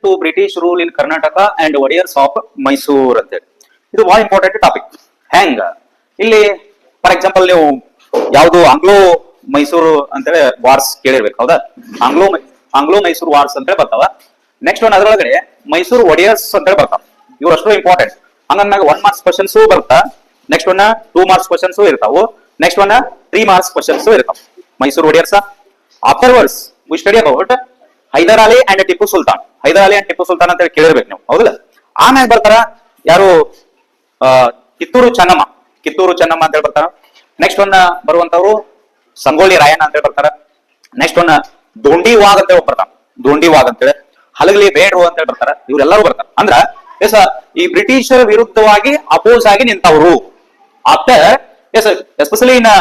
To British rule in Karnataka and Wodeyars of Mysore ಅಂತೇಳಿ ಇದು ಬಹಳ ಇಂಪಾರ್ಟೆಂಟ್ ಟಾಪಿಕ್. ಹೆಂಗ ಇಲ್ಲಿ ಫಾರ್ ಎಕ್ಸಾಂಪಲ್ ನೀವು ಯಾವುದು ಆಂಗ್ಲೋ ಮೈಸೂರು ಅಂತೇಳಿ ವಾರ್ಸ್ ಕೇಳಿರ್ಬೇಕು, ಹೌದಾ? ಆಂಗ್ಲೋ ಮೈಸೂರು ವಾರ್ಸ್ ಅಂತೇಳಿ ಬರ್ತಾವ. ನೆಕ್ಸ್ಟ್ ಒನ್ ಅದರೊಳಗಡೆ ಮೈಸೂರು ಒಡಿಯರ್ಸ್ ಅಂತೇಳಿ ಬರ್ತಾವ. ಇವ್ರು ಅಷ್ಟು ಇಂಪಾರ್ಟೆಂಟ್. ಹಂಗಂದಾಗ 1 ಮಾರ್ಕ್ಸ್ ಕ್ವಶನ್ಸ್ ಬರ್ತಾ, ನೆಕ್ಸ್ಟ್ ಒನ್ 2 ಮಾರ್ಕ್ಸ್ ಕ್ವಶನ್ಸ್ ಇರ್ತಾವು, ನೆಕ್ಸ್ಟ್ ಒನ್ 3 ಮಾರ್ಕ್ಸ್ ಕ್ವಶನ್ಸ್ ಇರ್ತಾವ. Mysore Wodeyars afterwards we study about Hyder Ali and Tipu Sultan. Hyder Ali and Tipu Sultan ಅಂತ ಹೇಳಿ ಕೇಳಿರ್ಬೇಕು ನೀವು, ಹೌದಲ್ಲ? ಆಮ್ಯಾಗ ಬರ್ತಾರ ಯಾರು ಕಿತ್ತೂರು ಚೆನ್ನಮ್ಮ ಅಂತ ಹೇಳಿ ಬರ್ತಾರ. ನೆಕ್ಸ್ಟ್ ಒನ್ ಬರುವಂತವ್ರು ಸಂಗೊಳ್ಳಿ ರಾಯಣ್ಣ ಅಂತ ಹೇಳಿ ಬರ್ತಾರ. ನೆಕ್ಸ್ಟ್ ಒನ್ ದೋಂಡಿ ವಾಗ್ ಅಂತ ಹೇಳಿ ಬರ್ತಾರ. ದೋಂಡಿ ವಾಗ್ ಅಂತೇಳಿ ಹಲಗಲಿ ಬೇಡ್ರು ಅಂತ ಹೇಳಿ ಬರ್ತಾರ. ಇವರೆಲ್ಲರೂ ಬರ್ತಾರ. ಅಂದ್ರ ಎಸ್ ಈ ಬ್ರಿಟಿಷರ ವಿರುದ್ಧವಾಗಿ ಅಪೋಸ್ ಆಗಿ ನಿಂತವರು. After yes especially in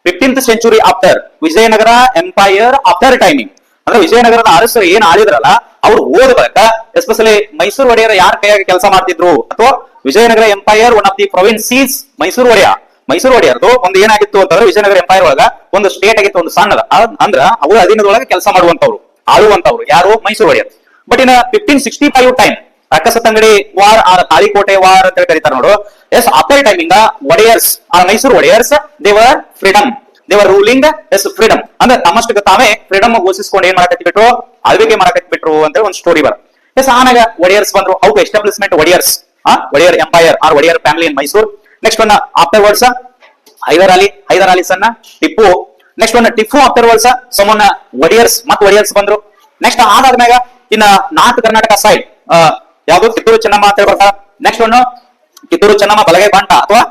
15th century after Vijayanagara empire after timing, ಅಂದ್ರೆ ವಿಜಯನಗರದ ಅರಸರು ಏನ್ ಆಳಿದ್ರಲ್ಲ ಅವ್ರು ಓದ ಬಳಿಕ ಎಸ್ಪೆಷಲಿ ಮೈಸೂರು ಒಡೆಯರ ಯಾರ ಕೈಯಾಗಿ ಕೆಲಸ ಮಾಡ್ತಿದ್ರು, ಅಥವಾ Vijayanagara empire one of the provinces Mysuru ಒಡೆಯರ್ದು ಒಂದು ಏನಾಗಿತ್ತು ಅಂತಂದ್ರೆ ವಿಜಯನಗರ ಎಂಪೈರ್ ಒಳಗ ಒಂದು ಸ್ಟೇಟ್ ಆಗಿತ್ತು, ಒಂದು ಸಣ್ಣದ. ಅಂದ್ರ ಅವ್ರ ಅಧೀನದೊಳಗೆ ಕೆಲಸ ಮಾಡುವಂತವ್ರು, ಆಳುವಂತವ್ರು ಯಾರು? Mysuru Wodeyar. But in 1565 time ಅಕ್ಕಸತ್ತಂಗಡಿ ವಾರ್ ಆರ್ ತಾಳಿಕೋಟೆ ವಾರ್ ಅಂತ ಕರೀತಾರೆ ನೋಡು. Yes after timing Wodeyars or Mysuru Wodeyars their freedom, ದೇವರ್ ರೂಲಿಂಗ್ ಎಸ್ ಫ್ರೀಡಮ್, ಅಂದ್ರೆ ತಮ್ಮಷ್ಟಕ್ಕೆ ತಾವೇ ಫ್ರೀಡಮ್ ಘೋಷಿಸಿಕೊಂಡು ಏನ್ ಮಾಡಕತ್ತಿ ಬಿಟ್ರು, ಆಳ್ವಿಕೆ ಮಾಡಕತ್ತಿ ಬಿಟ್ರು ಅಂತ ಒಂದು ಸ್ಟೋರಿ ಬರ. ಎಸ್ ಆನಾಗ ಒಡೆಯರ್ಸ್ ಬಂದ್ರು. Out establishment Wodeyars, Wodeyar empire or Wodeyar family in Mysore. Next one afterwards Hyder Ali ಸನ್ನ Tipu. Next one Tipu afterwards ಸಮನ್ನ ಒಡೆಯರ್ಸ್ ಮತ್ತು ಒಡೆಯರ್ಸ್ ಬಂದ್ರು. ನೆಕ್ಸ್ಟ್ ಆದಾದ್ಮ್ಯಾಗ ಇನ್ನ ನಾರ್ತ್ ಕರ್ನಾಟಕ ಸೈಡ್ ಯಾವ್ದು ಕಿತ್ತೂರು ಚೆನ್ನಮ್ಮ ಅಂತ ಬರ್ತಾರ. ನೆಕ್ಸ್ಟ್ ಒನ್ ಕಿತ್ತೂರು ಚೆನ್ನಮ್ಮ ಬಲಗೈ ಬಂಟ ಅಥವಾ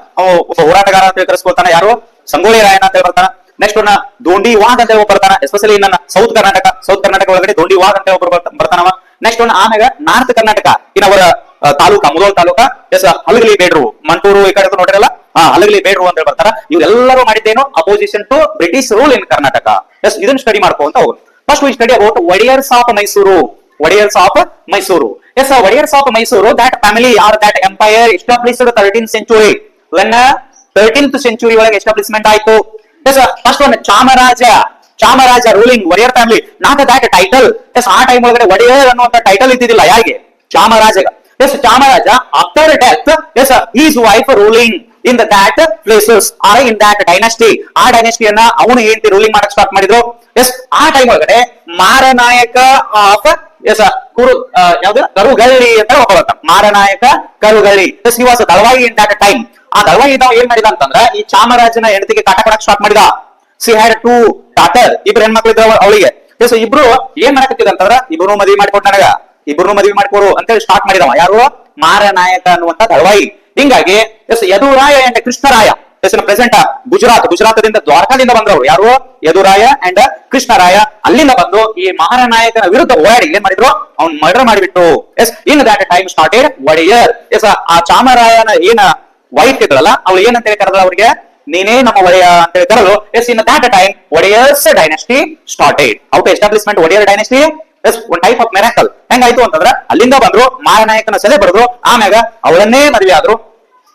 ಒಬ್ಬ ಹೋರಾಟಗಾರ ಅಂತ ಕರೆಸ್ಕೊಳ್ತಾನೆ, ಯಾರು? ಸಂಗೊಳ್ಳಿ ರಾಯಣ್ಣ ಅಂತ ಬರ್ತಾನ. ನೆಕ್ಸ್ಟ್ ಒನ್ ದೋಂಡಿ ವಾಗ್ ಅಂತ ಬರ್ತಾನ. ಎಸ್ಪೆಷಲಿ ಇನ್ನ ಸೌತ್ ಕರ್ನಾಟಕ ಒಳಗಡೆ ದೋಂಡಿ ವಾಗ್ ಅಂತ ಒಬ್ಬರು ಬರ್ತಾನವ. ನೆಕ್ಸ್ಟ್ ಒನ್ ಆಮ್ಯಾಗ ನಾರ್ತ್ ಕರ್ನಾಟಕ ಇನ್ ಅವರ ತಾಲೂಕಾ ಮುಧೋಳ್ ತಾಲೂಕಾ ಎಸ್ ಹಲಗಲಿ ಬೇಡ್ರು, ಮಂಟೂರು ಈ ಕಡೆ ನೋಡಿರಲ್ಲ, ಹಲಗಲಿ ಬೇಡ್ರು ಅಂತ ಬರ್ತಾರ. ಇವರೆಲ್ಲರೂ ಮಾಡಿದ್ದೇನು? Opposition to British rule in Karnataka. Yes ಇದನ್ನ ಸ್ಟಡಿ ಮಾಡ್ಕೊಂತ ಹೋಗೋದು. First we study about Wodeyars of Mysuru. Yes, Warriors of Mysuru, that family or that empire established 13th century. When 13th century ಒಳಗೆ establishment ಆಯ್ತು. Yes, first one Chamaraja ruling warrior family, not that title. Yes, ಆ time ಒಳಗಡೆ ಒಡೆಯರ್ ಅನ್ನುವಂತ title ಇದ್ದಿದ್ದಿಲ್ಲ. ಯಾರಿಗೆ? ಚಾಮರಾಜಗ. Yes, Chamaraja after death, yes, his wife ruling in that places or in that dynasty. ಆ ಡೈನೆಸ್ಟಿಯನ್ನ ಅವನು ಹೆಂಡತಿ ರೂಲಿಂಗ್ ಮಾಡಕ್ ಸ್ಟಾರ್ಟ್ ಮಾಡಿದ್ರು. ಎಸ್ ಆ ಟೈಮ್ ಒಳಗಡೆ ಮಾರನಾಯಕ ಆಫ್ ಎಸ್ ಯಾವ್ದು ಕರುಗಳ್ಳಿ ಅಂತ ಒಬ್ಬ ಬರ್ತಾನೆ. Maranayaka Karugahalli. Yes he was Dalavayi in that time. ಆ ದಳವಾಯಿ ನಾವು ಏನ್ ಮಾಡಿದ ಅಂತಂದ್ರ ಈ ಚಾಮರಾಜನ ಹೆಂಡತಿಗೆ ಕಾಟ ಕೊಡಕ್ ಸ್ಟಾರ್ಟ್ ಮಾಡಿದ. ಸಿ ಹ್ಯಾಡ್ 2 ಡಾಟರ್, ಇಬ್ರು ಹೆಣ್ಮಕ್ಳು ಇದ್ರು ಅವಳಿಗೆ. ಎಸ್ ಇಬ್ರು ಏನ್ ಮಾಡಕತ್ತಿದ ಅಂತಂದ್ರ ಇಬ್ರು ಮದ್ವಿ ಮಾಡ್ಕೊಟ್ ನನಗ, ಇಬ್ರು ಮದ್ವಿ ಮಾಡ್ಕೊರು ಅಂತೇಳಿ ಸ್ಟಾರ್ಟ್ ಮಾಡಿದವ. ಯಾರು? ಮಾರನಾಯಕ ಅನ್ನುವಂತ ದಳವಾಯಿ. ಹಿಂಗಾಗಿ S Yaduraya and Krishnaraya S present ಗುಜರಾತದಿಂದ ದ್ವಾರಕಾದಿಂದ ಬಂದವರು ಯಾರು? ಯದುರಾಯ ಅಂಡ್ ಕೃಷ್ಣರಾಯ. ಅಲ್ಲಿಂದ ಬಂದು ಈ ಮಹಾನಾಯಕನ ವಿರುದ್ಧ ಹೋರಾಡಿ ಏನ್ ಮಾಡಿದ್ರು? ಅವ್ನ್ ಮರ್ಡರ್ ಮಾಡಿಬಿಟ್ಟು. Yes in that time started Wodeyar. Yes ಆ ಚಾಮರಾಯನ ಏನ ವೈಫ್ ಇದ್ರಲ್ಲ ಅವಳು ಏನಂತ ಹೇಳಿ ಕರೆದ ಅವ್ರಿಗೆ, ನೀನೇ ನಮ್ಮ ಒಡೆಯ ಅಂತ ಹೇಳಿ ಕರೆದು. Yes in that time Wodeyars dynasty started. Out establishment Wodeyar dynasty. Yes one type of miracle. ಹೆಂಗಾಯ್ತು ಅಂತಂದ್ರ ಅಲ್ಲಿಂದ ಬಂದ್ರು, ಮಹಾನಾಯಕನ ಸೆಲೆ ಬರೆದ್ರು, ಆಮ್ಯಾಗ ಅವಳನ್ನೇ ಮದುವೆ ಆದ್ರು.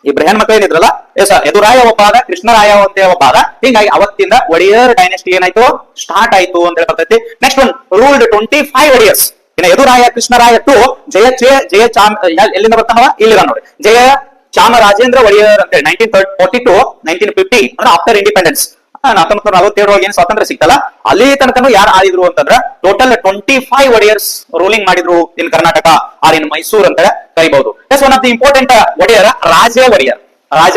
ಇಬ್ರು ಹೆಣ್ಮಕ್ಳು ಏನಿದ್ರಲ್ಲ, ಎಸ್ ಯದುರಾಯ ಒಬ್ಬ ಆದ, ಕೃಷ್ಣರಾಯ ಅಂತ ಒಬ್ಬ ಆದ. ಹಿಂಗಾಗಿ ಅವತ್ತಿಂದ ಒಡೆಯರ್ ಡೈನೆಸ್ಟಿ ಏನಾಯ್ತು? ಸ್ಟಾರ್ಟ್ ಆಯ್ತು ಅಂತ ಹೇಳಿ ಬರ್ತೈತಿ. Next one ruled 25 Wodeyars. ಇನ್ನು ಯದುರಾಯ ಕೃಷ್ಣರಾಯ ಟು ಎಲ್ಲಿಂದ ಬರ್ತಾನವ? ಇಲ್ಲಿದ ನೋಡಿ, ಜಯ ಚಾಮರಾಜೇಂದ್ರ ಒಡೆಯರ್ ಅಂತ ಹೇಳಿ 1940 to 1950 ಅಂದ್ರೆ ಆಫ್ಟರ್ ಇಂಡಿಪೆಂಡೆನ್ಸ್ 1947 ಏನ್ ಸ್ವಾತಂತ್ರ್ಯ ಸಿಕ್ತಲ್ಲ ಅಲ್ಲಿ ತನಕ ಯಾರು ಆಳಿದ್ರು ಅಂತಂದ್ರ ಟೋಟಲ್ 25 ಒಡೆಯರ್ಸ್ ರೂಲಿಂಗ್ ಮಾಡಿದ್ರು in Karnataka or in Mysore ಅಂತ ಕರಿಬಹುದು. Yes one of the important Wodeyar Raja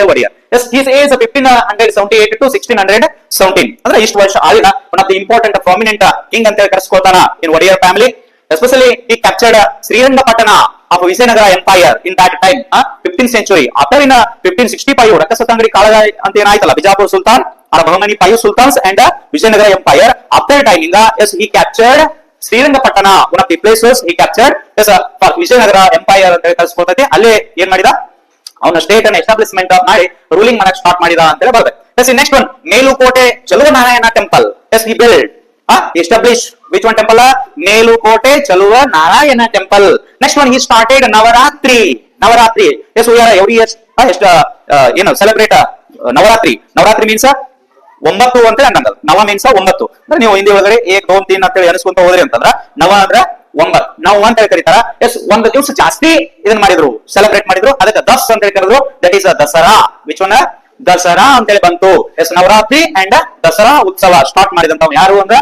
Wodeyar. Yes his age 1578 to 1617 ಅಂದ್ರೆ ಇಷ್ಟು ವರ್ಷ ಆಳಿದ one of the important prominent king ಅಂತ ಹೇಳಿ ಕರೆಸ್ಕೊತಾನ ಇನ್ ಒಡೆಯರ್ ಫ್ಯಾಮಿಲಿ. ಎಸ್ಪೆಷಲಿ ಈ captured Srirangapatna of Vijayanagara empire in that time 15th century. After in 1565 Rakkasatangadi ಕಾಳಗ ಅಂತ ಏನಾಯ್ತಲ್ಲ, Bijapur Sultan or Bahmani 5 sultans and Vijayanagara empire. After timing, yes, he captured Srirangapatana, one of the places he captured. Yes, for Vijayanagara empire ಅಂತ ಕರೆಸ್ಕೊಳ್ತೈತಿ. ಅಲ್ಲೇ ಏನ್ ಮಾಡಿದ? ಅವನ state ಅನ್ನ establishment ಮಾಡಿ ruling ಮಾಡಕ್ ಸ್ಟಾರ್ಟ್ ಮಾಡಿದ ಅಂತ ಹೇಳಿ ಬರ್ತದೆ. Yes next one Melukote Chaluvanarayana temple. Yes he built establish which one temple? Melukote Chaluvanarayana temple. Next one he started Navaratri. Yes, we are every year ಏನು ಸೆಲೆಬ್ರೇಟ್ ನವರಾತ್ರಿ ಮೀನ್ಸ್ 9 ಅಂತ ಅಂದಂಗ. ನವ ಮೀನ್ಸ್ 9 ಅಂದ್ರೆ ನೀವು ಹಿಂದಿ ಒಳಗಡೆ 1 2 3 ಅಂತ ಹೇಳಿ ಅನಿಸ್ಕೊಂತ ಹೋದ್ರಿ ಅಂತಂದ್ರ ನವ ಅಂದ್ರ ನಾವು ಅಂತ ಹೇಳಿ ಕರೀತಾರ. ಎಸ್, ಒಂದು ದಿವಸ ಜಾಸ್ತಿ ಇದನ್ನ ಮಾಡಿದ್ರು, ಸೆಲೆಬ್ರೇಟ್ ಮಾಡಿದ್ರು, ಅದಕ್ಕೆ ದಸ್ ಅಂತ ಹೇಳಿ ಕರೆದ್ರು. That is Dasara. Which one? Dasara ಅಂತ ಹೇಳಿ ಬಂತು. ಎಸ್, ನವರಾತ್ರಿ ಅಂಡ್ ದಸರಾ ಉತ್ಸವ ಸ್ಟಾರ್ಟ್ ಮಾಡಿದಂತ ಯಾರು ಅಂದ್ರ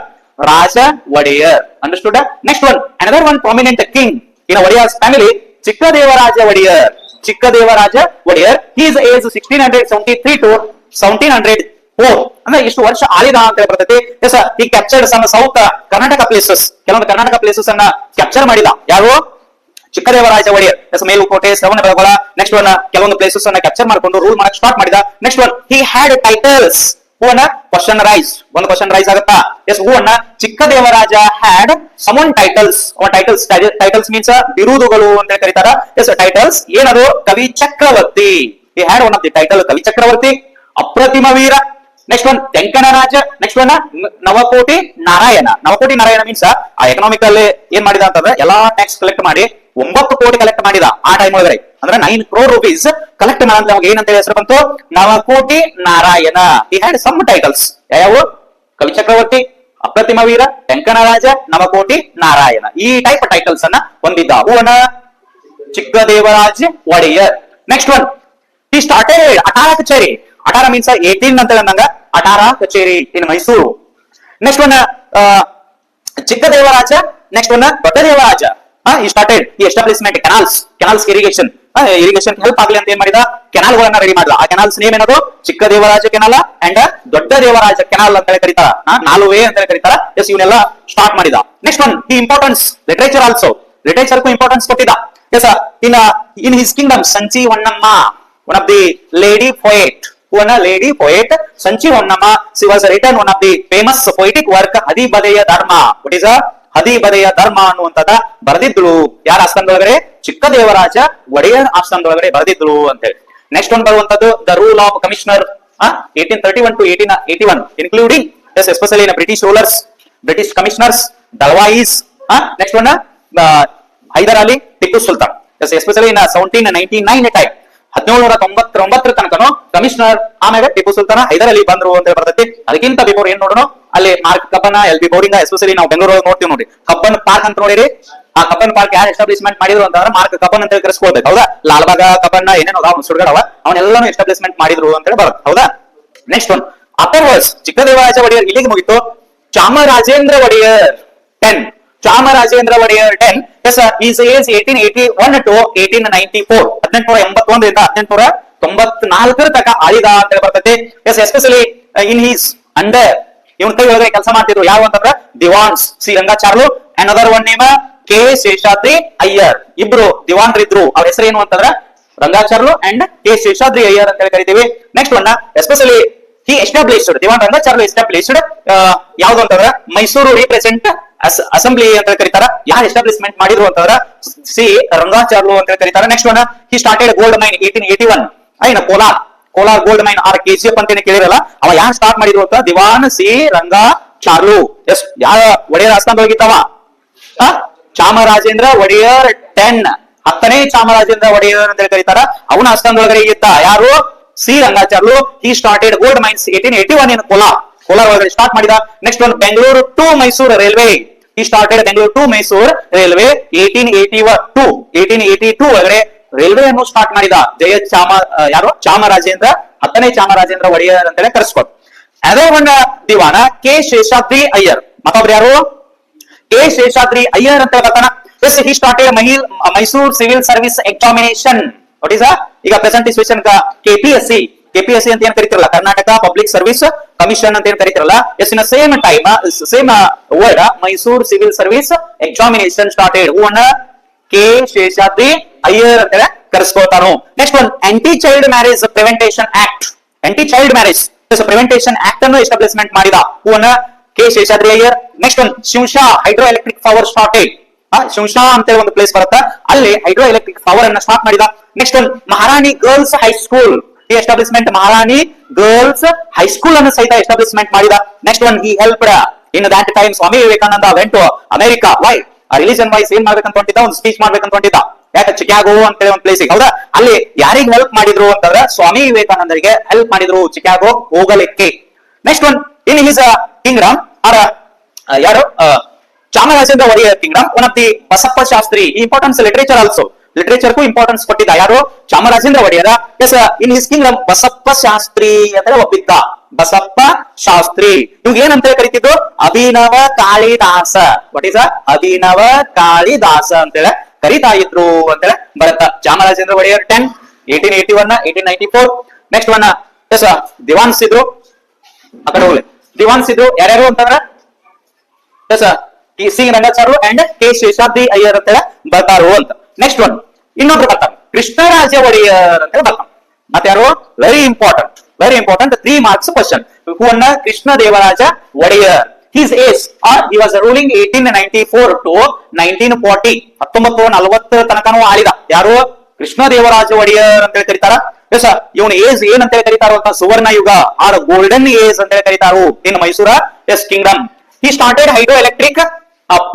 Raja Wodeyar. Understood? Next one, another one prominent king in Wodeyars family, Chikkadevaraja Wodeyar. Chikkadevaraja Wodeyar, his age 1673 to 1704. ಅಂದ್ರೆ ಇಷ್ಟು ವರ್ಷ ಆಳಿದ ಅಂತ ಹೇಳಿ ಬರ್ತೈತಿ. ಎಸ್, ಈ captured some south Karnataka places, ಕೆಲವೊಂದು ಕರ್ನಾಟಕ ಪ್ಲೇಸಸ್ ಅನ್ನ ಕ್ಯಾಪ್ಚರ್ ಮಾಡಿದ ಯಾರು? Chikkadevaraja Wadiyar. Yes, Melukote, Shravana Belagola. Next one, ಕೆಲವೊಂದು ಪ್ಲೇಸಸ್ ಅನ್ನ ಕ್ಯಾಪ್ಚರ್ ಮಾಡ್ಕೊಂಡು ರೂಲ್ ಮಾಡಕ್ ಸ್ಟಾರ್ಟ್ ಮಾಡಿದ. Next one, he had titles. ಹೂವನ್ನ ಕ್ವಶನ್ ರೈಸ್, ಒಂದು ಕ್ವಶನ್ ರೈಸ್ ಆಗುತ್ತಾ? ಎಸ್, ಹೂವನ್ನ Chikkadevaraja had some one titles. Titles, titles means ಬಿರುದುಗಳು ಅಂತ ಕರೀತಾರ. ಎಸ್, ಟೈಟಲ್ಸ್ ಏನದು? ಕವಿ ಚಕ್ರವರ್ತಿ. He had one of the title ಕವಿ ಚಕ್ರವರ್ತಿ, ಅಪ್ರತಿಮ ವೀರ. ನೆಕ್ಸ್ಟ್ ಒನ್, ತೆಂಕಣ ರಾಜ. ನೆಕ್ಸ್ಟ್ ಒನ್, ನವಕೋಟಿ ನಾರಾಯಣ. ನವಕೋಟಿ ನಾರಾಯಣ ಮೀನ್ಸ್ ಆ ಎಕನಾಮಿಕಲ್ ಏನ್ ಮಾಡಿದ ಅಂತಂದ್ರೆ ಎಲ್ಲಾ ಟ್ಯಾಕ್ಸ್ ಕಲೆಕ್ಟ್ ಮಾಡಿ 9 ಕೋಟಿ ಕಲೆಕ್ಟ್ ಮಾಡಿದ ಆ ಟೈಮ್ ಒಳಗಡೆ. ಅಂದ್ರೆ 9 crore rupees ಕಲೆಕ್ಟ್ ಮಾಡಿದ. ಅವಾಗ ಏನಂತ ಹೆಸರು ಬಂತು? ನವಕೋಟಿ ನಾರಾಯಣ. He had some titles. ಯಾವ? ಕವಿ ಚಕ್ರವರ್ತಿ, ಅಪ್ರತಿಮ ವೀರ, ತೆಂಕಣ ರಾಜ, ನವಕೋಟಿ ನಾರಾಯಣ. ಈ ಟೈಪ್ ಟೈಟಲ್ಸ್ ಅನ್ನ ಹೊಂದಿದ್ದ ಹೂವನ Chikkadevaraja Wodeyar. Next one, he started Attara Kacheri. Attara means 18 ಅಂತ ಅಂದಂಗ Attara Kacheri in Mysuru. Next one, Chikkadevaraja. Next one, Doddadevaraja. ಈ ಸ್ಟಾರ್ಟೆಡ್ ಈ ಎಸ್ಟಾಬ್ಲಿಷ್ಮೆಂಟ್ ಕೆನಾಲ್ಸ್ ಇರಿಗೇಷನ್ ಹೆಲ್ಪ್ ಆಗ್ಲಿ ಅಂತ ಏನ್ ಮಾಡಿದ? ಕೆನಾಲ್ ಗಳನ್ನ ರೆಡಿ ಮಾಡಿದ. ಆ ಕೆನಾಲ್ಸ್ ನೇಮ್ ಏನದು? ಚಿಕ್ಕದೇವರಾಜ ಕೆನಾಲ ಅಂಡ್ ದೊಡ್ಡ ದೇವರಾಜ ಕೆನಾಲ್ ಅಂತ ಹೇಳಿ ಕರೀತಾರ. ನಾಲುವೆ ಅಂತ ಹೇಳಿ ಕರೀತಾರ. ಎಸ್, ಇವನ್ನೆಲ್ಲ ಸ್ಟಾರ್ಟ್ ಮಾಡಿದ. ನೆಕ್ಸ್ಟ್ ಒನ್, ಈ ಇಂಪಾರ್ಟೆನ್ಸ್ ಲಿಟರೇಚರ್ ಆಲ್ಸೋ. ಲಿಟರೇಚರ್ಗೂ ಇಂಪಾರ್ಟೆನ್ಸ್ ಕೊಟ್ಟಿದ್ದ. Yes, in his kingdom Sanchi Honnamma, one of the lady poet. One lady poet, Sanchi Honnamma. She was written one of the famous poetic work, ಹದಿಬದೆಯ ಧರ್ಮ. What is a ಹದಿಬದೆಯ ಧರ್ಮ ಅನ್ನುವಂಥದ್ದ ಬರೆದಿದ್ಳು ಯಾರ ಆಸ್ಥಾನದೊಳಗಡೆ? ಚಿಕ್ಕದೇವರಾಜ ಒಡೆಯರ್ ಆಸ್ಥಾನದೊಳಗಡೆ ಬರೆದಿದ್ಳು ಅಂತ ಹೇಳಿ. Next one ಬರುವಂತದ್ದು the rule of commissioner 1831 to 1881, including especially in British rulers, British commissioners, Dalvayis. Next one, Hyder Ali, Tipu Sultan. Especially in 1799 time 1799 ತನಕನು commissioner, ಆಮೇಲೆ ಟಿಪ್ಪು ಸುಲ್ತಾನ, ಹೈದರ್ ಅಲಿ ಬಂದ್ರು ಅಂತ ಬರ್ತೈತಿ. ಅದಕ್ಕಿಂತ ಬಿಫೋರ್ ಏನ್ ನೋಡೋಣ, ಅಲ್ಲಿ ಮಾರ್ಕ್ ಕಬ್ಬನ, ಎಲ್ ಬಿ ಬೋರಿಂಗ್, ಎಸ್ಪೆಷಲಿ ನಾವು ಬೆಂಗಳೂರು ನೋಡ್ತೀವಿ ನೋಡ್ರಿ, ಕಬ್ಬನ್ ಪಾರ್ಕ್ ಅಂತ ನೋಡಿರಿ. ಆ ಕಬ್ಬನ್ ಪಾರ್ಕ್ ಯಾರು ಎಸ್ಟಾಬ್ಲಿಷ್ಮೆಂಟ್ ಮಾಡಿದ್ರು ಅಂತಂದ್ರೆ ಮಾರ್ಕ್ ಕಬ್ಬನ್ ಅಂತ ಕರೆಸ್ಕೊಳ್ಬೇಕು. ಹೌದಾ? ಲಾಲ್ಬಾಗ ಕಬ್ಬನ್ನ ಏನೇನೋ ಸುಡ್ಗಡವ ಅವನ್ನೆಲ್ಲಾನು ಎಸ್ಟಾಬ್ಲಿಷ್ಮೆಂಟ್ ಮಾಡಿದ್ರು ಅಂತ ಹೇಳಿ ಬರುತ್ತೆ. ಹೌದಾ? Next one, afterwards Chikkadevaraja Wodeyar ಇಲ್ಲಿಗೆ ಮುಗಿತು. Chamarajendra Wodeyar 10. Chamarajendra Wodeyar 10. Yes, his age 1881 to 1894. 1881 ರಿಂದ 1894 ತನಕ ಆಳಿದ ಅಂತ ಹೇಳಿ ಬರ್ತೈತಿ. Yes, especially in his under ಇವನ್ ಕೈ ಒಳಗಡೆ ಕೆಲಸ ಮಾಡ್ತಿದ್ರು ಯಾವ ಅಂತಂದ್ರ Diwans C Rangacharlu and other one name K Seshadri Iyer. ಇಬ್ರು ದಿವಾನ್ರಿದ್ರು. ಅವ್ರ ಹೆಸರು ಏನು ಅಂತಂದ್ರ ರಂಗಾಚಾರ್ಲು ಅಂಡ್ ಕೆ ಶೇಷಾದ್ರಿ ಅಯ್ಯರ್ ಅಂತ ಹೇಳಿ ಕರಿತೀವಿ. Next one, especially he established, Diwan Rangacharlu established ಯಾವ್ದು ಅಂತಂದ್ರ ಮೈಸೂರು ರಿಪ್ರೆಸೆಂಟ್ ಅಸೆಂಬ್ಲಿ ಅಂತ ಕರೀತಾರ. ಯಾರು ಎಸ್ಟಾಬ್ಲಿಷ್ಮೆಂಟ್ ಮಾಡಿದ್ರು ಅಂತಂದ್ರ ಸಿ ರಂಗಾಚಾರ್ಲು ಅಂತ ಕರೀತಾರ. Next one, he started gold mine 1881 ಐನ Kolar gold mine or KGF ಅಂತ ಕೇಳಿರಲ್ಲ, ಅವ ಯಾರು ಸ್ಟಾರ್ಟ್ ಮಾಡಿದ್ರು ಅಂತ ದಿವಾನ್ ಸಿ ರಂಗಾಚಾರ್ಲು. ಎಸ್, ಯಾವ ಒಡೆಯರ್ ಆಸ್ಥಾನದೊಳಗಿತ್ತವ? ಚಾಮರಾಜೇಂದ್ರ ಒಡೆಯರ್ 10, 10ನೇ ಚಾಮರಾಜೇಂದ್ರ ಒಡೆಯರ್ ಅಂತ ಕರೀತಾರ. ಅವನ ಆಸ್ಥಾನದೊಳಗಡೆ ಇತ್ತ ಯಾರು? C Rangacharlu. He started gold mines 1881 in Kolar ಒಳಗಡೆ ಸ್ಟಾರ್ಟ್ ಮಾಡಿದ. Next one, Bengaluru to Mysuru railway. ಈ started Bengaluru to Mysuru railway 1882 ಒಳಗಡೆ ರೈಲ್ವೆ ಅನ್ನು ಸ್ಟಾರ್ಟ್ ಮಾಡಿದ. ಯಾರು? ಚಾಮರಾಜೇಂದ್ರ, 10ನೇ ಚಾಮರಾಜೇಂದ್ರ ಒಡೆಯರ್ ಅಂತೇಳಿ ಕರೆಸ್ಕೊಟ್. ಅದೇ ಒಂದು ದಿವಾನ ಕೆ ಶೇಷಾದ್ರಿ ಅಯ್ಯರ್. ಮತ್ತೊಬ್ರು ಯಾರು? ಕೆ ಶೇಷಾದ್ರಿ ಅಯ್ಯರ್ ಅಂತ ಹೇಳ್ತಾನ. Yes, he started Mysuru civil service examination. What is ಈಗ ಪ್ರೆಸೆಂಟ್ ಸಿಚುವೇಶನ್ ಕೆಪಿಎಸ್ಸಿ ಅಂತ ಏನ್ ಕರಿತಿರಲ್ಲ, ಕರ್ನಾಟಕ ಪಬ್ಲಿಕ್ ಸರ್ವಿಸ್ ಕಮಿಷನ್ ಅಂತ ಏನ್ ಕರಿತಿರಲ್ಲ. Yes, in same time same word Mysuru civil service examination started. ಹೂವನ್ನ ಕೆ ಶೇಷಾದ್ರಿ ಅಯ್ಯರ್ ಅಂತ ಕರೆಸ್ಕೋತಾನು. Next one, anti child marriage prevention act. Anti child marriage prevention act ಅನ್ನು ಎಸ್ಟಾಬ್ಲಿಷ್ಮೆಂಟ್ ಮಾಡಿದ. ಹೂವನ್ನ K Seshadri Iyer. Next one, ಶಿವಶಾ ಹೈಡ್ರೋ ಎಲೆಕ್ಟ್ರಿಕ್ ಪವರ್ ಸ್ಟಾರ್ಟೆಡ್. ಶಿವಶಾ ಅಂತ ಒಂದು place ಬರುತ್ತೆ, ಅಲ್ಲಿ ಹೈಡ್ರೋ ಎಲೆಕ್ಟ್ರಿಕ್ ಪವರ್ ಅನ್ನ ಸ್ಟಾರ್ಟ್ ಮಾಡಿದ. Next one, Maharani girls high school. ಈ ಎಸ್ಟಾಬ್ಲಿಷ್ಮೆಂಟ್ ಮಹಾರಾಣಿ ಗರ್ಲ್ಸ್ ಹೈಸ್ಕೂಲ್ ಅನ್ನು ಸಹಿತ ಎಸ್ಟಾಬ್ಲಿಷ್ಮೆಂಟ್ ಮಾಡಿದ. Next one, he helped in that time Swami Vivekananda went to America. Why? Religion wise ಏನ್ ಮಾಡ್ಬೇಕಂತ ಹೊಂಟಿದ್ದ, ಒಂದು ಸ್ಪೀಚ್ ಮಾಡ್ಬೇಕಂತ ಹೊಂಟಿದ್ದ. ಯಾಕೆ? ಚಿಕಾಗೋ ಅಂತ ಹೇಳಿ ಒಂದು ಪ್ಲೇಸ್. ಹೌದಾ? ಅಲ್ಲಿ ಯಾರಿಗೆ ಹೆಲ್ಪ್ ಮಾಡಿದ್ರು ಅಂತಂದ್ರೆ ಸ್ವಾಮಿ ವಿವೇಕಾನಂದರಿಗೆ ಹೆಲ್ಪ್ ಮಾಡಿದ್ರು ಚಿಕಾಗೋ ಹೋಗಲಿಕ್ಕೆ. Next one, in his kingdom ಯಾರು Chamarajendra Wodeyar kingdom, one of the Basappa Shastri, importance literature also, ಲಿಟರೇಚರ್ ಗೂ ಇಂಪಾರ್ಟೆನ್ಸ್ ಕೊಟ್ಟಿದ್ದ ಯಾರು, ಚಾಮರಾಜೇಂದ್ರ ಒಡೆಯರ. Yes, in his kingdom Basappa Shastri ಅಂತ ಒಪ್ಪಿದ್ದ, ಬಸಪ್ಪ ಶಾಸ್ತ್ರಿ. ಇವಾಗ ಏನಂತ ಕರಿತಿದ್ದು, ಅಭಿನವ ಕಾಳಿದಾಸ. ವಾಟ್ ಈಸ್ ಅಭಿನವ ಕಾಳಿದಾಸ ಅಂತೇಳಿ ಕರಿತಾ ಇದ್ರು ಅಂತೇಳಿ ಬರುತ್ತ. Chamarajendra Wodeyar 10 1881 1894. Next one yes Diwans ಇದ್ರು, ಆ ಕಡೆ ಹೋಗ್ಲಿ, ದಿವಾನ್ಸ್ ಇದ್ರು ಯಾರ್ಯಾರು ಅಂತಂದ್ರ yes C Rangacharya and K Seshadri Iyer ಅಂತೇಳಿ ಬರ್ತಾರು ಅಂತ. ನೆಕ್ಸ್ಟ್ ಒನ್ ಇನ್ನೊಬ್ರು ಬರ್ತಾರೆ, ಕೃಷ್ಣರಾಜ ಒಡೆಯರ್ ಅಂತ ಬರ್ತಾನೆ. ಮತ್ತೆ ಯಾರು, ವೆರಿ ಇಂಪಾರ್ಟೆಂಟ್ 3 marks ಕ್ವಶನ್. ಹೂವನ್ನ Krishna Devaraja Wadiyar. His age or he was ruling 1894 to 1940. 1940 ತನಕನೂ ಆಳಿದ ಯಾರು, ಕೃಷ್ಣ ದೇವರಾಜ ಒಡೆಯರ್ ಅಂತ ಹೇಳಿ ಕರೀತಾರ. ಎಸ್, ಇವನ ಏಜ್ ಏನ್ ಅಂತ ಹೇಳಿ ಕರೀತಾರೋ ಅಂತ, ಸುವರ್ಣ ಯುಗ ಆರ್ ಗೋಲ್ಡನ್ ಏಜ್ ಅಂತ ಹೇಳಿ ಕರೀತಾರು ಇನ್ ಮೈಸೂರ yes kingdom. He started hydro electric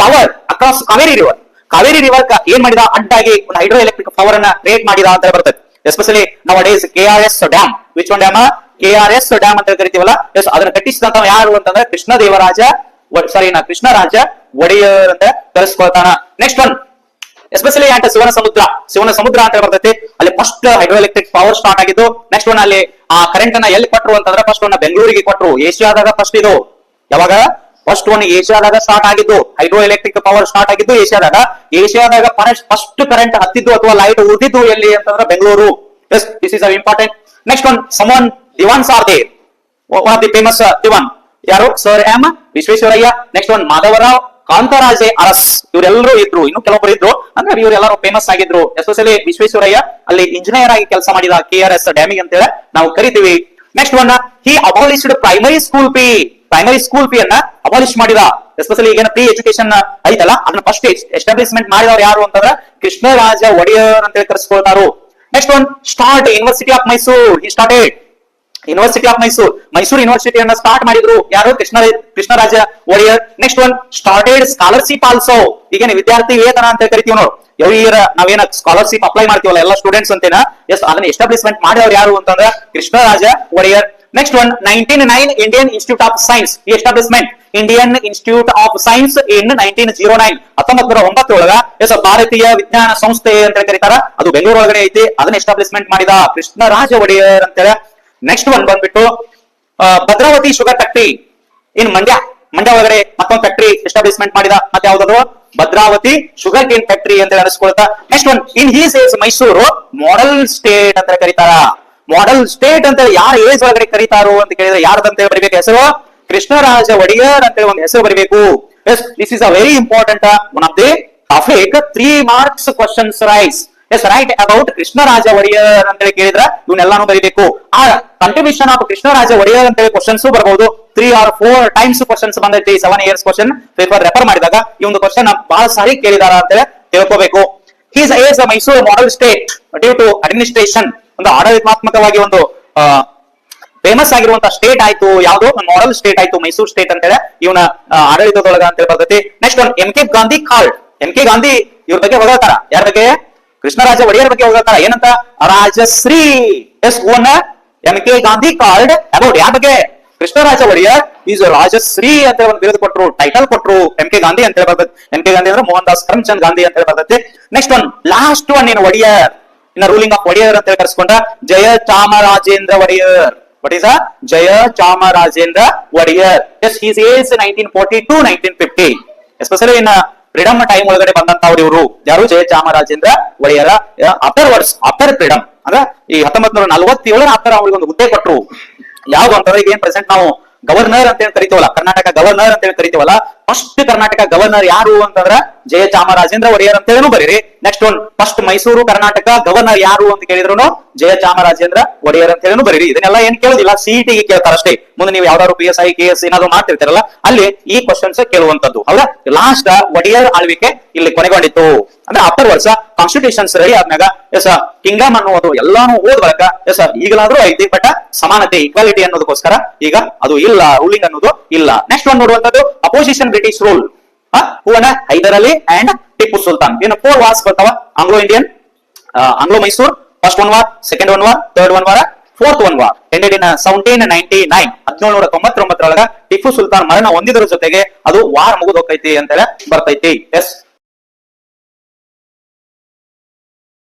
power across Kaveri river. Kaveri river ಏನ್ ಮಾಡಿದ, ಅಡ್ಡಾಗಿ ಒಂದು ಹೈಡ್ರೋ ಎಲೆಕ್ಟ್ರಿಕ್ ಪವರ್ ಅನ್ನ ಕ್ರಿಯೇಟ್ ಮಾಡಿದ ಅಂತ ಬರ್ತದೆ. Especially nowadays KRS dam, which one dam, KRS dam ಅಂತ ಕರಿತೀವಲ್ಲ. ಎಸ್, ಅದನ್ನ ಕಟ್ಟಿಸಿದಂತ ಯಾರು ಅಂತಂದ್ರೆ ಕೃಷ್ಣರಾಜ ಒಡೆಯರ್ ಅಂತ ಕರೆಸ್ಕೊಳ್ತಾನ. ನೆಕ್ಸ್ಟ್ ಒನ್ ಎಸ್ಪೆಷಲಿ ಆಟ್ ಶಿವನ ಸಮುದ್ರ ಅಂತ ಬರ್ತೈತಿ. ಅಲ್ಲಿ first hydro electric power start ಆಗಿದ್ದು. ನೆಕ್ಸ್ಟ್ ಒನ್ ಅಲ್ಲಿ ಆ ಕರೆಂಟ್ ಅನ್ನ ಎಲ್ಲಿ ಕೊಟ್ಟರು ಅಂತಂದ್ರೆ ಫಸ್ಟ್ ಒನ್ ಬೆಂಗಳೂರಿಗೆ ಕೊಟ್ಟರು. ಏಷ್ಯಾದಾಗ ಫಸ್ಟ್ ಇದು ಯಾವಾಗ, ಫಸ್ಟ್ ಒನ್ ಏಷ್ಯಾದಾಗ ಸ್ಟಾರ್ಟ್ ಆಗಿದ್ದು, ಹೈಡ್ರೋ ಎಲೆಕ್ಟ್ರಿಕ್ ಪವರ್ ಸ್ಟಾರ್ಟ್ ಆಗಿದ್ದು ಏಷ್ಯಾದಾಗ ಫಸ್ಟ್ ಕರೆಂಟ್ ಹತ್ತಿದ್ದು ಅಥವಾ ಲೈಟ್ ಉಳಿದಿದ್ದು ಎಲ್ಲಿ ಅಂತಂದ್ರೆ Bengaluru. Yes, this is important. Next one some Diwans are there, one of the famous Diwan ಯಾರು, sir M Visvesvaraya. Next one Madhavrao Kantaraj Urs, ಇವರೆಲ್ಲರೂ ಇದ್ರು. ಇನ್ನು ಕೆಲವೊಬ್ಬರು ಇದ್ರು, ಅಂದ್ರೆ ಇವರೆಲ್ಲರೂ ಫೇಮಸ್ ಆಗಿದ್ರು. ಎಸ್ಪೆಷಲಿ ವಿಶ್ವೇಶ್ವರಯ್ಯ ಅಲ್ಲಿ ಇಂಜಿನಿಯರ್ ಆಗಿ ಕೆಲಸ ಮಾಡಿದ KRS ಡ್ಯಾಮಿಂಗ್ ಅಂತ ಹೇಳಿ ನಾವು ಕರಿತೀವಿ. ನೆಕ್ಸ್ಟ್ ಒನ್ ಹಿ ಅಬಾಲಿಶ್ಡ್ ಪ್ರೈಮರಿ ಸ್ಕೂಲ್ ಫೀ ಅನ್ನ ಅಬಾಲಿಷ್ ಮಾಡಿದ. ಎಸ್ಪೆಷಲಿ ಈಗೇನ ಪ್ರೀ ಎಜುಕೇಶನ್ ಐತಲ್ಲ, ಅದನ್ನ ಫಸ್ಟ್ ಎಸ್ಟಾಬ್ಲಿಷ್ಮೆಂಟ್ ಮಾಡಿದವರು ಯಾರು ಅಂತಂದ್ರೆ ಕೃಷ್ಣರಾಜ ಒಡೆಯರ್ ಅಂತ ಹೇಳಿ ಕರೆಸ್ಕೊಳ್ತಾರು. Next one start university of Mysore. He started university of Mysuru ಯೂನಿವರ್ಸಿಟಿಯನ್ನ ಸ್ಟಾರ್ಟ್ ಮಾಡಿದ್ರು ಯಾರು, Krishnaraja Wodeyar. Next one started scholarship also. ಈಗೇನು ವಿದ್ಯಾರ್ಥಿ ವೇತನ ಅಂತ ಕರಿತೀವಿ ನಾವು, ಎವ್ರಿ ಇಯರ್ ನಾವೇನ ಸ್ಕಾಲರ್ಶಿಪ್ ಅಪ್ಲೈ ಮಾಡ್ತೀವಲ್ಲ ಎಲ್ಲ ಸ್ಟೂಡೆಂಟ್ಸ್ ಅಂತೇನ, ಎಸ್ ಅದನ್ನ ಎಸ್ಟಾಬ್ಲಿಷ್ಮೆಂಟ್ ಮಾಡಿದವರು ಯಾರು ಅಂತಂದ್ರೆ Krishnaraja Wodeyar. Next one 1909 Indian institute of science. ಈ establishment Indian institute of science in 1909 1909 yes ಭಾರತೀಯ ವಿಜ್ಞಾನ ಸಂಸ್ಥೆ ಅಂತ ಕರೀತಾರ, ಅದು ಬೆಂಗಳೂರು ಒಳಗಡೆ ಐತಿ. ಅದನ್ನ ಎಸ್ಟಾಬ್ಲಿಷ್ಮೆಂಟ್ ಮಾಡಿದ ಕೃಷ್ಣರಾಜ ಒಡೆಯರ್ ಅಂತೇಳಿ. ನೆಕ್ಸ್ಟ್ ಒನ್ ಬಂದ್ಬಿಟ್ಟು ಭದ್ರಾವತಿ ಶುಗರ್ ಫ್ಯಾಕ್ಟರಿ ಇನ್ ಮಂಡ್ಯ ಒಳಗಡೆ ಮತ್ತೊಂದು ಫ್ಯಾಕ್ಟರಿ ಎಸ್ಟಾಬ್ಲಿಷ್ಮೆಂಟ್ ಮಾಡಿದ. ಮತ್ತೆ ಯಾವ್ದು, ಭದ್ರಾವತಿ ಶುಗರ್ ಕೇನ್ ಫ್ಯಾಕ್ಟರಿ ಅಂತ ಅನಿಸ್ಕೊಳ್ತಾ. Next one in his age Mysuru model state ಅಂತ ಕರೀತಾರ. ಮಾಡೆಲ್ ಸ್ಟೇಟ್ ಅಂತ ಯಾರ ಏಜ್ ಒಳಗಡೆ ಕರೀತಾರೋ ಅಂತ ಕೇಳಿದ್ರೆ ಯಾರ್ದಂತ ಬರೀಬೇಕು ಹೆಸರು, ಕೃಷ್ಣರಾಜ ಒಡೆಯರ್ ಅಂತ ಒಂದು ಹೆಸರು ಬರೀಬೇಕು. Yes, this is a very important one of the topic. 3 marks questions rise. Yes, write about Krishnaraja Wodeyar ಅಂತ ಹೇಳಿ ಕೇಳಿದ್ರೆ ಇವನ್ನೆಲ್ಲಾನು ಬರೀಬೇಕು. ಆ ಕಂಟ್ರಿಬ್ಯೂಷನ್ ಆಫ್ ಕೃಷ್ಣರಾಜ ಒಡೆಯರ್ ಅಂತ ಹೇಳಿ ಕ್ವಶನ್ಸ್ ಬರಬಹುದು. 3 or 4 times ಕ್ವಶನ್ಸ್ ಬಂದೈತಿ 7 years ಕ್ವಶನ್ ಪೇಪರ್ ರೆಫರ್ ಮಾಡಿದಾಗ. ಈ ಒಂದು ಕ್ವಶನ್ ಬಹಳ ಸಾರಿ ಕೇಳಿದಾರ ಅಂತ ಹೇಳಿ ತಿಳ್ಕೋಬೇಕು. His age Mysuru model state due to administration. ಒಂದು ಆಡಳಿತಾತ್ಮಕವಾಗಿ ಒಂದು ಫೇಮಸ್ ಆಗಿರುವಂತಹ ಸ್ಟೇಟ್ ಆಯ್ತು ಯಾವುದು, ಮಾಡೆಲ್ ಸ್ಟೇಟ್ ಆಯ್ತು ಮೈಸೂರು ಸ್ಟೇಟ್ ಅಂತ ಹೇಳಿ ಇವನ ಆಡಳಿತದೊಳಗ ಅಂತ ಬರ್ತೈತಿ. Next one MK Gandhi called. MK Gandhi ಇವ್ರ ಬಗ್ಗೆ ಹೊಗಳ್ತಾರ, ಯಾರ ಬಗ್ಗೆ, ಕೃಷ್ಣರಾಜ ಒಡೆಯರ್ ಬಗ್ಗೆ ಹೊಗಳ್ತಾರ. ಏನಂತ, ರಾಜಶ್ರೀ. ಎಸ್, ಓನ MK ಗಾಂಧಿ ಕಾಲ್ಡ್ ಅಬೌಟ್ ಯಾರ ಬಗ್ಗೆ, ಕೃಷ್ಣರಾಜ ಒಡೆಯರ್ ಈಸ್ ರಾಜಶ್ರೀ ಅಂತ ಒಂದು ಬಿರುದು ಕೊಟ್ಟರು, ಟೈಟಲ್ ಕೊಟ್ಟರು MK ಗಾಂಧಿ ಅಂತ ಹೇಳಿ ಬರ್ತೈತಿ. MK ಗಾಂಧಿ ಅಂದ್ರೆ ಮೋಹನ್ ದಾಸ್ ಕರಮ್ಚಂದ್ ಗಾಂಧಿ ಅಂತ ಹೇಳಿ ಬರ್ತೈತಿ. Next one last one in Wodeyar in ruling of Wodeyar ಅಂತ ಹೇಳಿ ಕರೆಸ್ಕೊಂಡ Jaya Chamarajendra Wodeyar. What is Jaya Chamarajendra Wodeyar. Yes, his age 1940 to 1950. Especially in freedom time ಒಳಗಡೆ ಬಂದಂತವ್ರು ಇವರು ಯಾರು, ಜಯ ಚಾಮರಾಜೇಂದ್ರ ಒಡೆಯರ. ಆಫ್ಟರ್ ಫ್ರೀಡಮ್ ಅಂದ್ರೆ ಈ 1947 ಆಫ್ಟರ್ ಅವ್ರಿಗೆ ಒಂದು ಹುದ್ದೆ ಕೊಟ್ಟರು. ಯಾವ್ದು ಅಂತಂದ್ರೆ ಈಗ ಏನ್ ಪ್ರೆಸೆಂಟ್ ನಾವು ಗವರ್ನರ್ ಅಂತ ಹೇಳಿ ಕರಿತೀವಲ್ಲ, ಕರ್ನಾಟಕ ಗವರ್ನರ್ ಅಂತ ಹೇಳಿ ಕರಿತೀವಲ್ಲ, ಫಸ್ಟ್ ಕರ್ನಾಟಕ ಗವರ್ನರ್ ಯಾರು ಅಂತಂದ್ರ ಜಯ ಚಾಮರಾಜೇಂದ್ರ ಒಡೆಯರ್ ಅಂತ ಹೇಳಿ ಬರೀರಿ. Next one first Mysuru Karnataka governor ಯಾರು ಅಂತ ಕೇಳಿದ್ರು ಜಯ ಚಾಮರಾಜೇಂದ್ರ ಒಡೆಯರ್ ಅಂತ ಹೇಳಿ ಬರೀರಿ. ಇದನ್ನೆಲ್ಲ ಏನ್ ಕೇಳೋದಿಲ್ಲ, CET ಗೆ ಕೇಳ್ತಾರ ಅಷ್ಟೇ. ಮುಂದೆ ನೀವು ಯಾವ್ದಾದ್ರು PSI KS ಏನಾದ್ರು ಮಾಡ್ತಿರ್ತಾರಲ್ಲ ಅಲ್ಲಿ ಈ ಕ್ವಶನ್ಸ್ ಕೇಳುವಂತದ್ದು. ಹೌದಾ, ಲಾಸ್ಟ್ ಒಡೆಯರ್ ಆಳ್ವಿಕೆ ಇಲ್ಲಿ ಕೊನೆಗೊಂಡಿತ್ತು. ಅಂದ್ರೆ ಆಫ್ಟರ್ ವರ್ಷ ಕಾನ್ಸ್ಟಿಟ್ಯೂಷನ್ಸ್ ರೆಡಿ ಆದ್ಮ್ಯಾಗ ಎಸ್ ಕಿಂಗ್ಡಮ್ ಅನ್ನೋದು ಎಲ್ಲಾನು ಓದ್ ಬಳಕ ಎಸ್ ಈಗಲಾದ್ರೂ ಐತಿ, ಬಟ್ ಸಮಾನತೆ ಈಕ್ವಾಲಿಟಿ ಅನ್ನೋದಕ್ಕೋಸ್ಕರ ಈಗ ಅದು ಇಲ್ಲ, ರೂಲಿಂಗ್ ಅನ್ನೋದು ಇಲ್ಲ. ನೆಕ್ಸ್ಟ್ ಒನ್ ನೋಡುವಂತದ್ದು ಅಪೋಸಿಷನ್ ಬ್ರಿಟಿಷ್ ರೂಲ್. ಹೂವನ ಹೈದರ್ ಅಲಿ ಅಂಡ್ ಟಿಪ್ಪು ಸುಲ್ತಾನ್. ಏನು 4 ವಾರ್ಸ್ ಬರ್ತಾವ, Anglo Indian, Anglo Mysore, first 1 war, second 1 war, third 1 war, fourth one war ended in 1799 1799 Tipu Sultan ಮರಣ ಹೊಂದಿದ್ರ ಜೊತೆಗೆ ಅದು ವಾರ್ ಮುಗಿದು ಹೋಗೈತಿ ಅಂತ ಹೇಳಿ ಬರ್ತೈತಿ. ಎಸ್